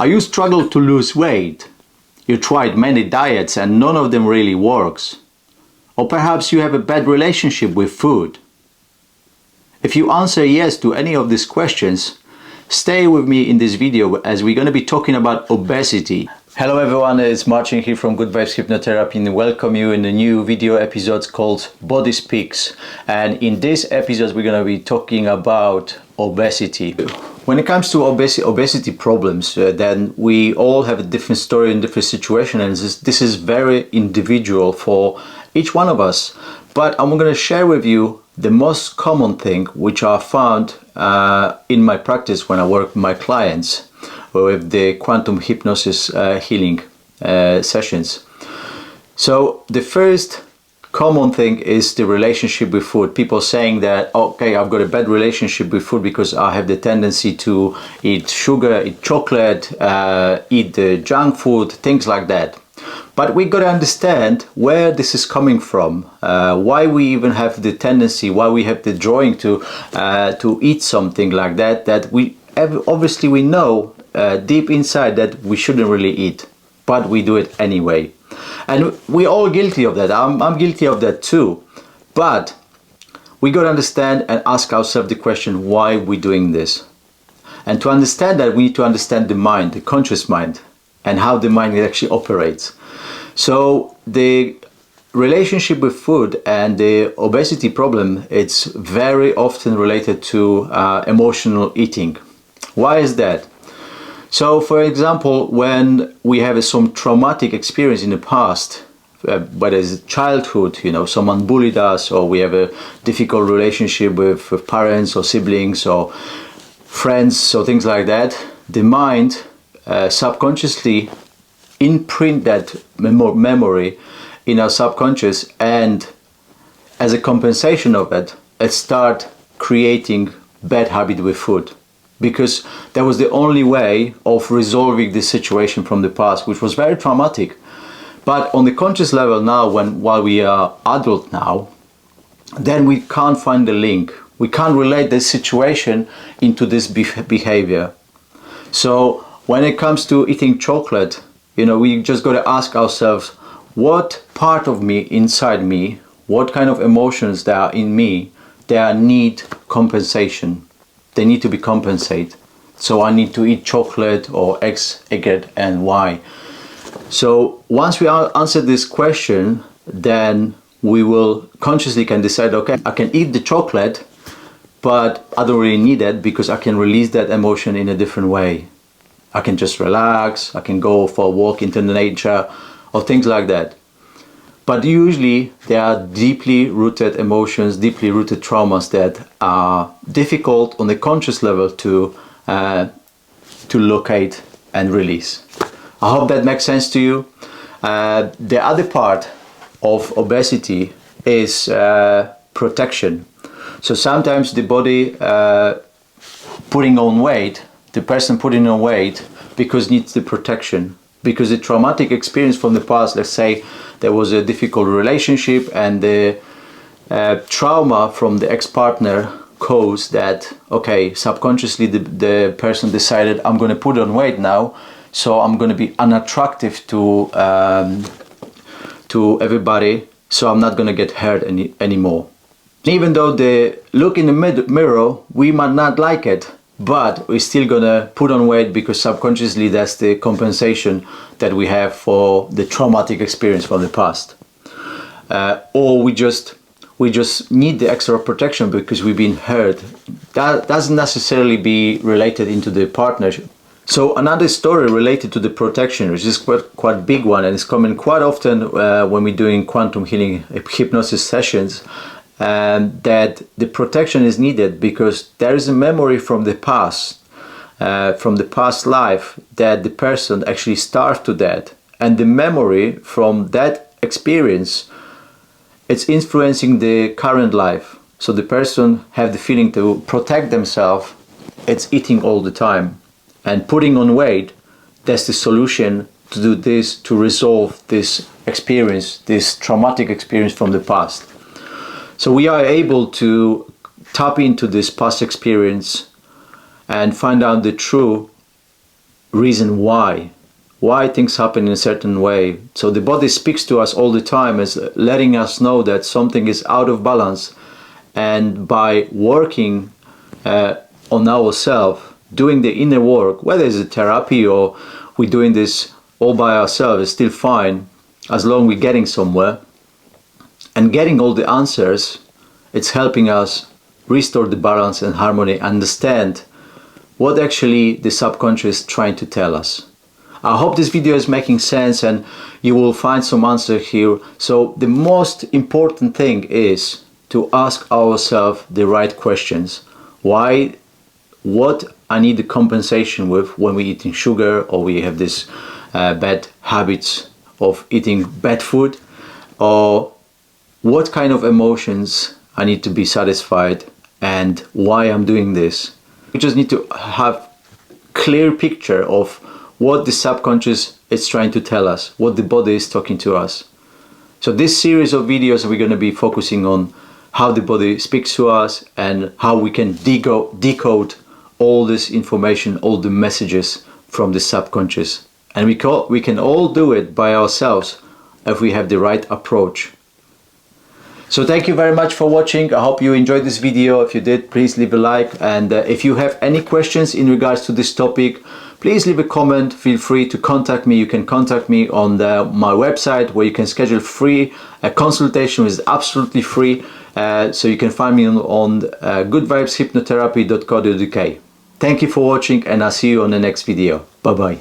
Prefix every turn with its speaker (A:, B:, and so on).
A: Are you struggle to lose weight? You tried many diets and none of them really works. Or perhaps you have a bad relationship with food. If you answer yes to any of these questions, stay with me in this video as we're going to be talking about obesity. Hello everyone, it's Marcin here from Good Vibes Hypnotherapy and welcome you in the new video episodes called Body Speaks. And in this episode we're going to be talking about obesity. When it comes to obesity problems, then we all have a different story and different situation, and this is very individual for each one of us. But I'm going to share with you the most common thing which I found in my practice when I work with my clients with the quantum hypnosis healing sessions. So the first common thing is the relationship with food. People saying that, okay, I've got a bad relationship with food because I have the tendency to eat sugar, eat chocolate, eat the junk food, things like that. But we got to understand where this is coming from, why we even have the tendency, why we have the drawing to eat something like that, that we obviously we know deep inside that we shouldn't really eat, but we do it anyway. And we're all guilty of that. I'm guilty of that too. But we got to understand and ask ourselves the question, why we're doing this. And to understand that, we need to understand the mind, the conscious mind, and how the mind actually operates. So the relationship with food and the obesity problem, it's very often related to emotional eating. Why is that? So, for example, when we have some traumatic experience in the past, whether it's childhood, someone bullied us, or we have a difficult relationship with parents or siblings or friends or things like that, the mind subconsciously imprint that memory in our subconscious, and as a compensation of it start creating bad habit with food. Because that was the only way of resolving this situation from the past, which was very traumatic. But on the conscious level now, while we are adult now, then we can't find the link. We can't relate this situation into this behavior. So when it comes to eating chocolate, we just got to ask ourselves, what part of me, inside me, what kind of emotions there are in me, that need compensation. They need to be compensated. So I need to eat chocolate or X, Y, and Y. So once we answer this question, then we will consciously can decide, okay, I can eat the chocolate, but I don't really need it because I can release that emotion in a different way. I can just relax, I can go for a walk into the nature or things like that. But usually there are deeply rooted emotions, deeply rooted traumas that are difficult on the conscious level to locate and release. I hope that makes sense to you. The other part of obesity is protection. So sometimes the body putting on weight, the person putting on weight because needs the protection. Because the traumatic experience from the past, let's say there was a difficult relationship and the trauma from the ex-partner caused that, okay, subconsciously the person decided, I'm going to put on weight now, so I'm going to be unattractive to everybody, so I'm not going to get hurt anymore. Even though the look in the mirror, we might not like it, but we're still gonna put on weight because subconsciously that's the compensation that we have for the traumatic experience from the past. Or we just need the extra protection because we've been hurt. That doesn't necessarily be related into the partnership. So another story related to the protection, which is quite big one, and it's coming quite often when we're doing quantum healing hypnosis sessions, that the protection is needed because there is a memory from the past life that the person actually starved to death, and the memory from that experience, it's influencing the current life. So the person have the feeling to protect themselves, it's eating all the time and putting on weight. That's the solution to do this, to resolve this experience, this traumatic experience from the past. So we are able to tap into this past experience and find out the true reason why things happen in a certain way. So the body speaks to us all the time as letting us know that something is out of balance, and by working on ourselves, doing the inner work, whether it's a therapy or we're doing this all by ourselves, is still fine as long as we're getting somewhere and getting all the answers. It's helping us restore the balance and harmony, understand what actually the subconscious is trying to tell us. I hope this video is making sense and you will find some answer here. So the most important thing is to ask ourselves the right questions. Why, what I need the compensation with when we're eating sugar, or we have this bad habits of eating bad food, or what kind of emotions I need to be satisfied and why I'm doing this. We just need to have clear picture of what the subconscious is trying to tell us, what the body is talking to us. So this series of videos, we're going to be focusing on how the body speaks to us and how we can decode all this information, all the messages from the subconscious. And we can all do it by ourselves if we have the right approach. So thank you very much for watching. I hope you enjoyed this video. If you did, please leave a like. And if you have any questions in regards to this topic, please leave a comment. Feel free to contact me. You can contact me on my website, where you can schedule a consultation, which is absolutely free. So you can find me on goodvibeshypnotherapy.co.uk. Thank you for watching, and I'll see you on the next video. Bye bye.